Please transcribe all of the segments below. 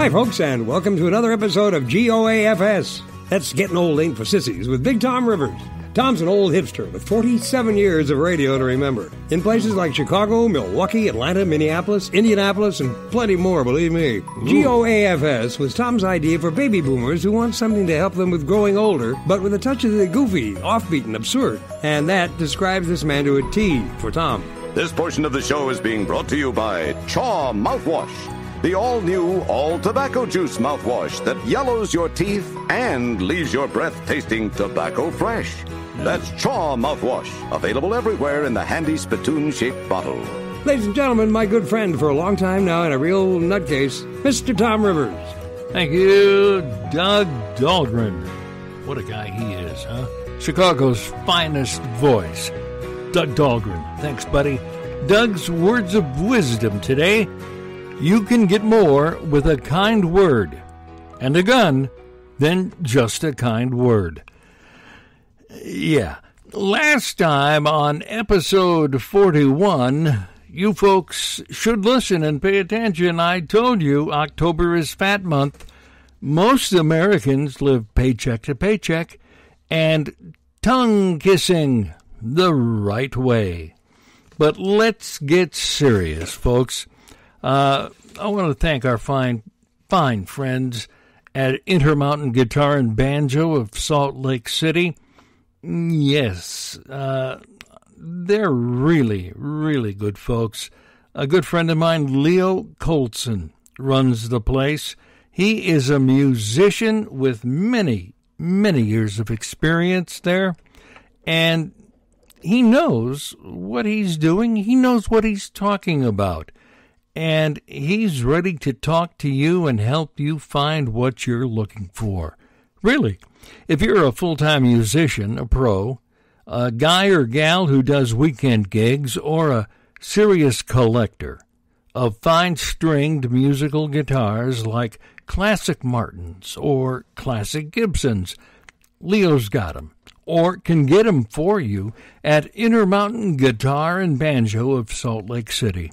Hi, folks, and welcome to another episode of G.O.A.F.S. That's Getting Old Ain't for Sissies with Big Tom Rivers. Tom's an old hipster with 47 years of radio to remember. In places like Chicago, Milwaukee, Atlanta, Minneapolis, Indianapolis, and plenty more, believe me. G.O.A.F.S. was Tom's idea for baby boomers who want something to help them with growing older, but with a touch of the goofy, offbeat, and absurd. And that describes this man to a T for Tom. This portion of the show is being brought to you by Chaw Mouthwash. The all-new, all-tobacco juice mouthwash that yellows your teeth and leaves your breath tasting tobacco fresh. That's Chaw Mouthwash, available everywhere in the handy spittoon-shaped bottle. Ladies and gentlemen, my good friend for a long time now and a real nutcase, Mr. Tom Rivers. Thank you, Doug Dahlgren. What a guy he is, huh? Chicago's finest voice, Doug Dahlgren. Thanks, buddy. Doug's words of wisdom today. You can get more with a kind word and a gun than just a kind word. Yeah. Last time on episode 41, you folks should listen and pay attention. I told you October is Fat Month. Most Americans live paycheck to paycheck and tongue kissing the right way. But let's get serious, folks. I want to thank our fine friends at Intermountain Guitar and Banjo of Salt Lake City. Yes, they're really, really good folks. A good friend of mine, Leo Colson, runs the place. He is a musician with many, many years of experience there, and he knows what he's doing. He knows what he's talking about. And he's ready to talk to you and help you find what you're looking for. Really, if you're a full-time musician, a pro, a guy or gal who does weekend gigs, or a serious collector of fine-stringed musical guitars like classic Martins or classic Gibsons, Leo's got 'em, or can get 'em for you at Intermountain Guitar and Banjo of Salt Lake City.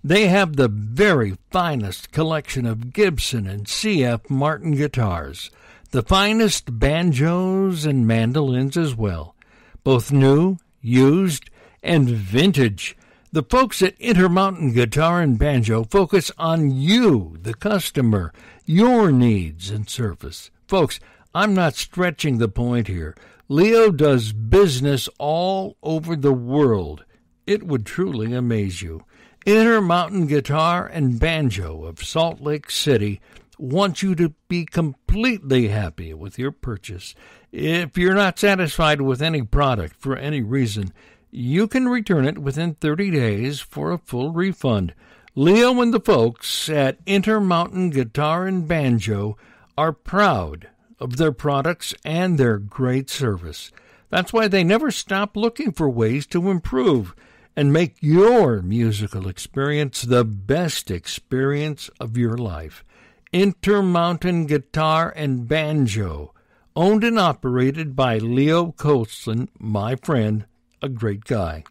They have the very finest collection of Gibson and C.F. Martin guitars, the finest banjos and mandolins as well, both new, used, and vintage. The folks at Intermountain Guitar and Banjo focus on you, the customer, your needs and service. Folks, I'm not stretching the point here. Leo does business all over the world. It would truly amaze you. Intermountain Guitar and Banjo of Salt Lake City wants you to be completely happy with your purchase. If you're not satisfied with any product for any reason, you can return it within 30 days for a full refund. Leo and the folks at Intermountain Guitar and Banjo are proud of their products and their great service. That's why they never stop looking for ways to improve and make your musical experience the best experience of your life. Intermountain Guitar and Banjo, owned and operated by Leo Colson, my friend, a great guy.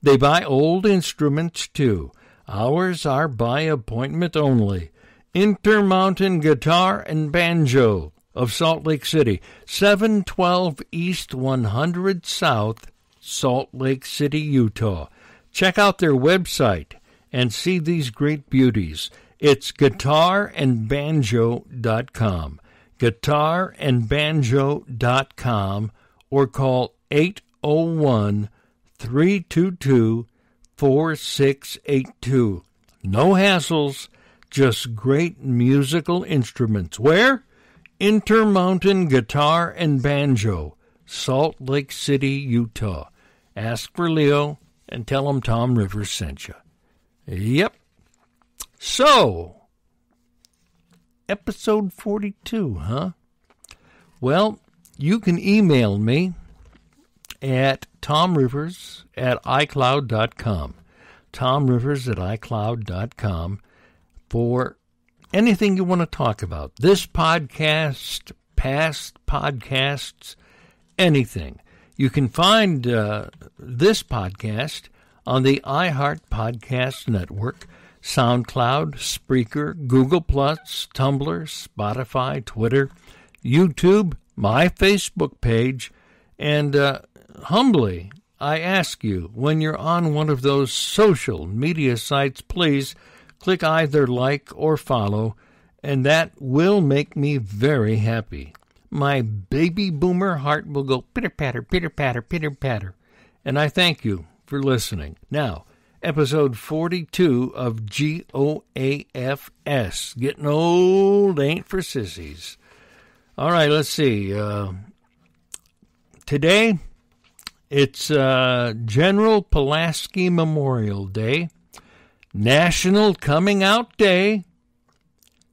They buy old instruments, too. Ours are by appointment only. Intermountain Guitar and Banjo of Salt Lake City, 712 East 100 South, Salt Lake City, Utah. Check out their website and see these great beauties. It's guitarandbanjo.com. Guitarandbanjo.com, or call 801-322-4682. No hassles, just great musical instruments. Where? Intermountain Guitar and Banjo, Salt Lake City, Utah. Ask for Leo and tell him Tom Rivers sent you. Yep. So, episode 42, huh? Well, you can email me at tomrivers@icloud.com. tomrivers@icloud.com for anything you want to talk about. This podcast, past podcasts, anything. You can find this podcast on the iHeart Podcast Network, SoundCloud, Spreaker, Google+, Tumblr, Spotify, Twitter, YouTube, my Facebook page, and humbly, I ask you, when you're on one of those social media sites, please click either like or follow, and that will make me very happy. My baby boomer heart will go pitter-patter, pitter-patter, pitter-patter, and I thank you for listening. Now, episode 42 of G.O.A.F.S. Getting old ain't for sissies. All right, let's see. Today, it's General Pulaski Memorial Day, National Coming Out Day,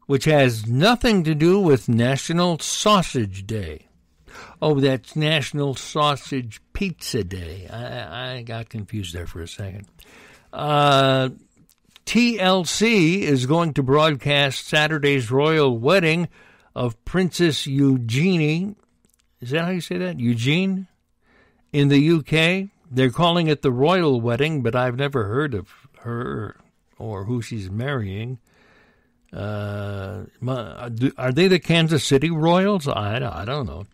which has nothing to do with National Sausage Day. Oh, that's National Sausage Pizza Day. I got confused there for a second. TLC is going to broadcast Saturday's royal wedding of Princess Eugenie. Is that how you say that? Eugene? In the UK. They're calling it the royal wedding, but I've never heard of her or who she's marrying. Are they the Kansas City Royals? I don't know.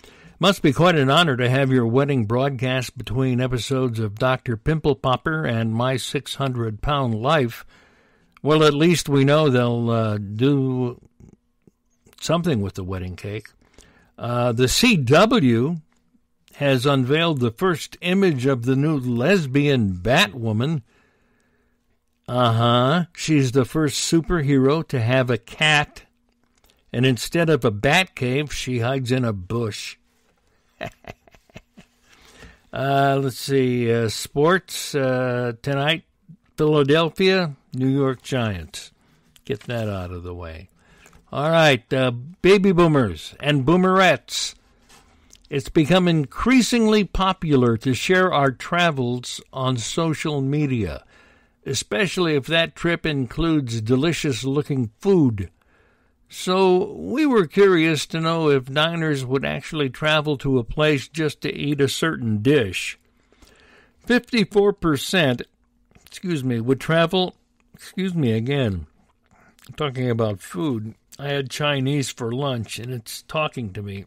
Must be quite an honor to have your wedding broadcast between episodes of Dr. Pimple Popper and My 600-Pound Life. Well, at least we know they'll do something with the wedding cake. The CW has unveiled the first image of the new lesbian Batwoman. She's the first superhero to have a cat, and instead of a bat cave, she hides in a bush. Let's see, sports tonight, Philadelphia, New York Giants. Get that out of the way. All right, baby boomers and boomerettes. It's become increasingly popular to share our travels on social media, especially if that trip includes delicious-looking food. So we were curious to know if diners would actually travel to a place just to eat a certain dish. 54%, would travel, again, talking about food. I had Chinese for lunch, and it's talking to me.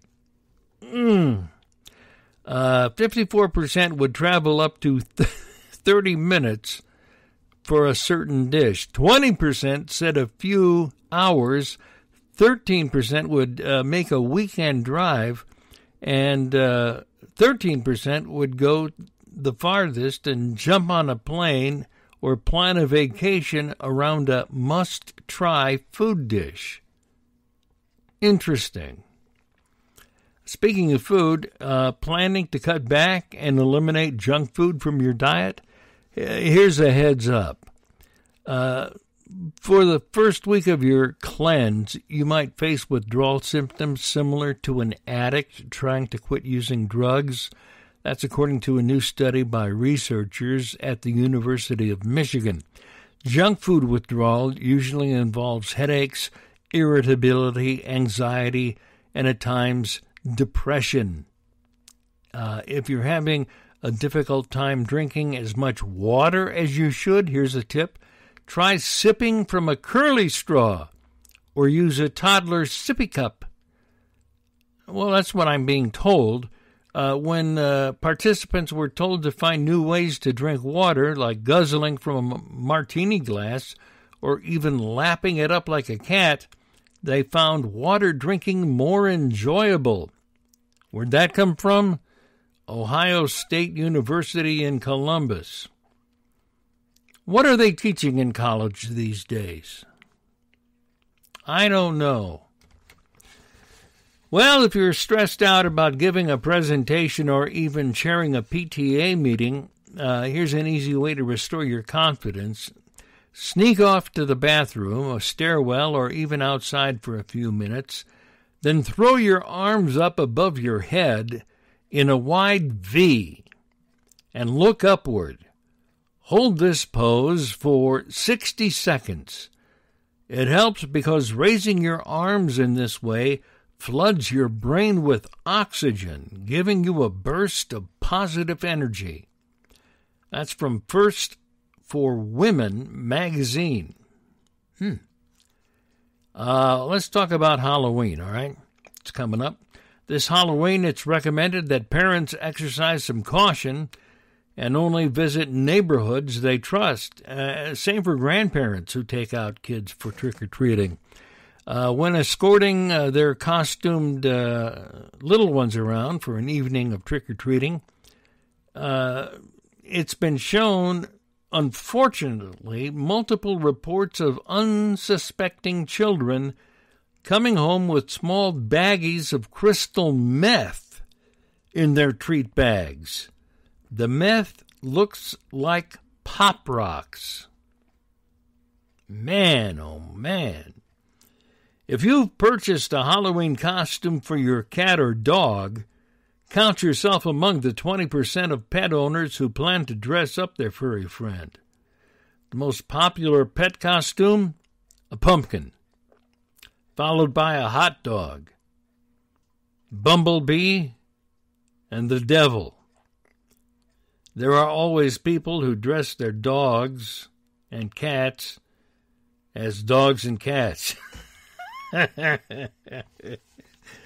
54% would travel up to 30 minutes for a certain dish. 20% said a few hours. 13% would make a weekend drive, and 13% would go the farthest and jump on a plane or plan a vacation around a must-try food dish. Interesting. Speaking of food, planning to cut back and eliminate junk food from your diet? Here's a heads up. For the first week of your cleanse, you might face withdrawal symptoms similar to an addict trying to quit using drugs. That's according to a new study by researchers at the University of Michigan. Junk food withdrawal usually involves headaches, irritability, anxiety, and at times depression. If you're having a difficult time drinking as much water as you should, here's a tip. Try sipping from a curly straw or use a toddler's sippy cup. Well, that's what I'm being told. When participants were told to find new ways to drink water, like guzzling from a martini glass or even lapping it up like a cat, they found water drinking more enjoyable. Where'd that come from? Ohio State University in Columbus. What are they teaching in college these days? I don't know. Well, if you're stressed out about giving a presentation or even chairing a PTA meeting, here's an easy way to restore your confidence. Sneak off to the bathroom, a stairwell, or even outside for a few minutes. Then throw your arms up above your head in a wide V and look upward. Hold this pose for 60 seconds. It helps because raising your arms in this way floods your brain with oxygen, giving you a burst of positive energy. That's from First for Women magazine. Let's talk about Halloween, all right? It's coming up. This Halloween, it's recommended that parents exercise some caution and only visit neighborhoods they trust. Same for grandparents who take out kids for trick-or-treating. When escorting their costumed little ones around for an evening of trick-or-treating, it's been shown, unfortunately, multiple reports of unsuspecting children coming home with small baggies of crystal meth in their treat bags. The meth looks like Pop Rocks. Man, oh man. If you've purchased a Halloween costume for your cat or dog, count yourself among the 20% of pet owners who plan to dress up their furry friend. The most popular pet costume? A pumpkin, followed by a hot dog, Bumblebee, and the devil. There are always people who dress their dogs and cats as dogs and cats.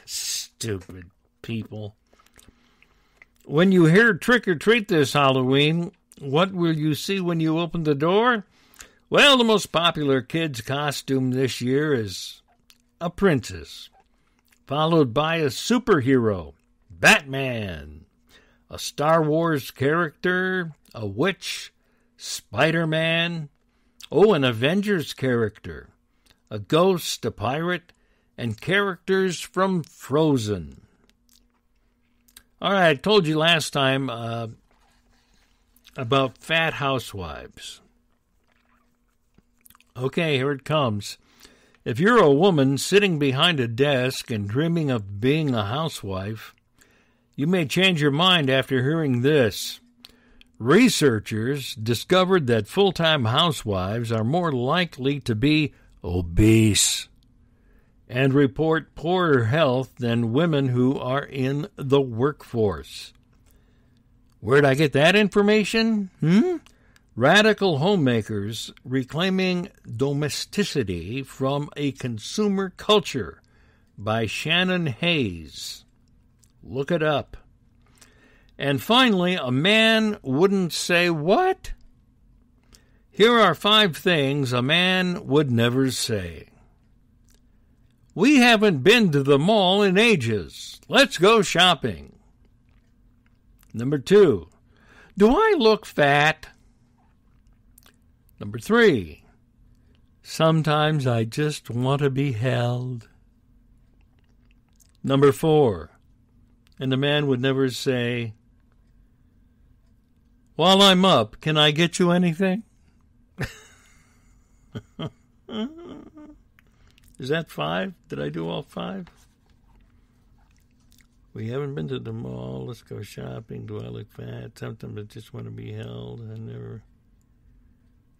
Stupid people. When you hear trick or treat this Halloween, what will you see when you open the door? Well, the most popular kids' costume this year is a princess, followed by a superhero, Batman, a Star Wars character, a witch, Spider-Man, an Avengers character, a ghost, a pirate, and characters from Frozen. All right, I told you last time about fat housewives. Okay, here it comes. If you're a woman sitting behind a desk and dreaming of being a housewife, you may change your mind after hearing this. Researchers discovered that full-time housewives are more likely to be obese and report poorer health than women who are in the workforce. Where'd I get that information? Radical Homemakers Reclaiming Domesticity from a Consumer Culture by Shannon Hayes. Look it up. And finally, a man wouldn't say what? Here are 5 things a man would never say. We haven't been to the mall in ages. Let's go shopping. Number 2, do I look fat? Number 3, sometimes I just want to be held. Number 4, and the man would never say, while I'm up, can I get you anything? Is that 5? Did I do all 5? We haven't been to the mall. Let's go shopping. Do I look fat? Sometimes I just want to be held. A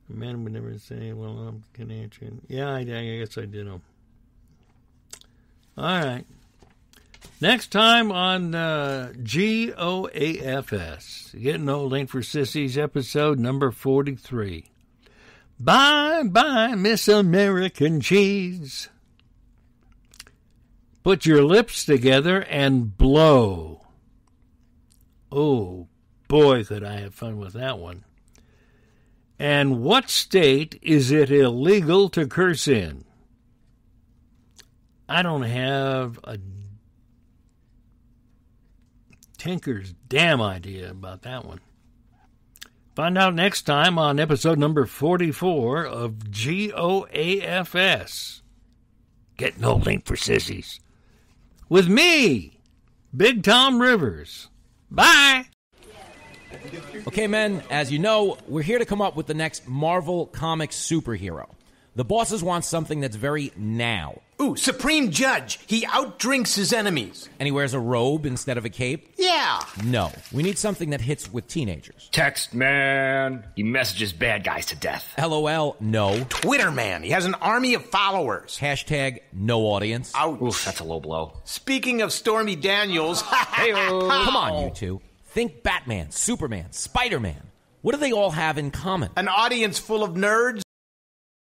man would never say, well, I'm going to answer you. Yeah, I guess I did them. All right. Next time on G.O.A.F.S. Getting Old Ain't for Sissies, episode number 43. Bye-bye, Miss American Cheese. Put your lips together and blow. Oh, boy, could I have fun with that one. And what state is it illegal to curse in? I don't have a tinker's damn idea about that one. Find out next time on episode number 44 of G.O.A.F.S. Getting Old Ain't for Sissies. With me, Big Tom Rivers. Bye! Okay, men, as you know, we're here to come up with the next Marvel Comics superhero. The bosses want something that's very now. Ooh, Supreme Judge. He outdrinks his enemies. And he wears a robe instead of a cape? Yeah. No. We need something that hits with teenagers. Text man. He messages bad guys to death. LOL, no. Twitter man. He has an army of followers. Hashtag no audience. Ouch. Oof, that's a low blow. Speaking of Stormy Daniels. Hey-o. Come on, you two. Think Batman, Superman, Spider-Man. What do they all have in common? An audience full of nerds.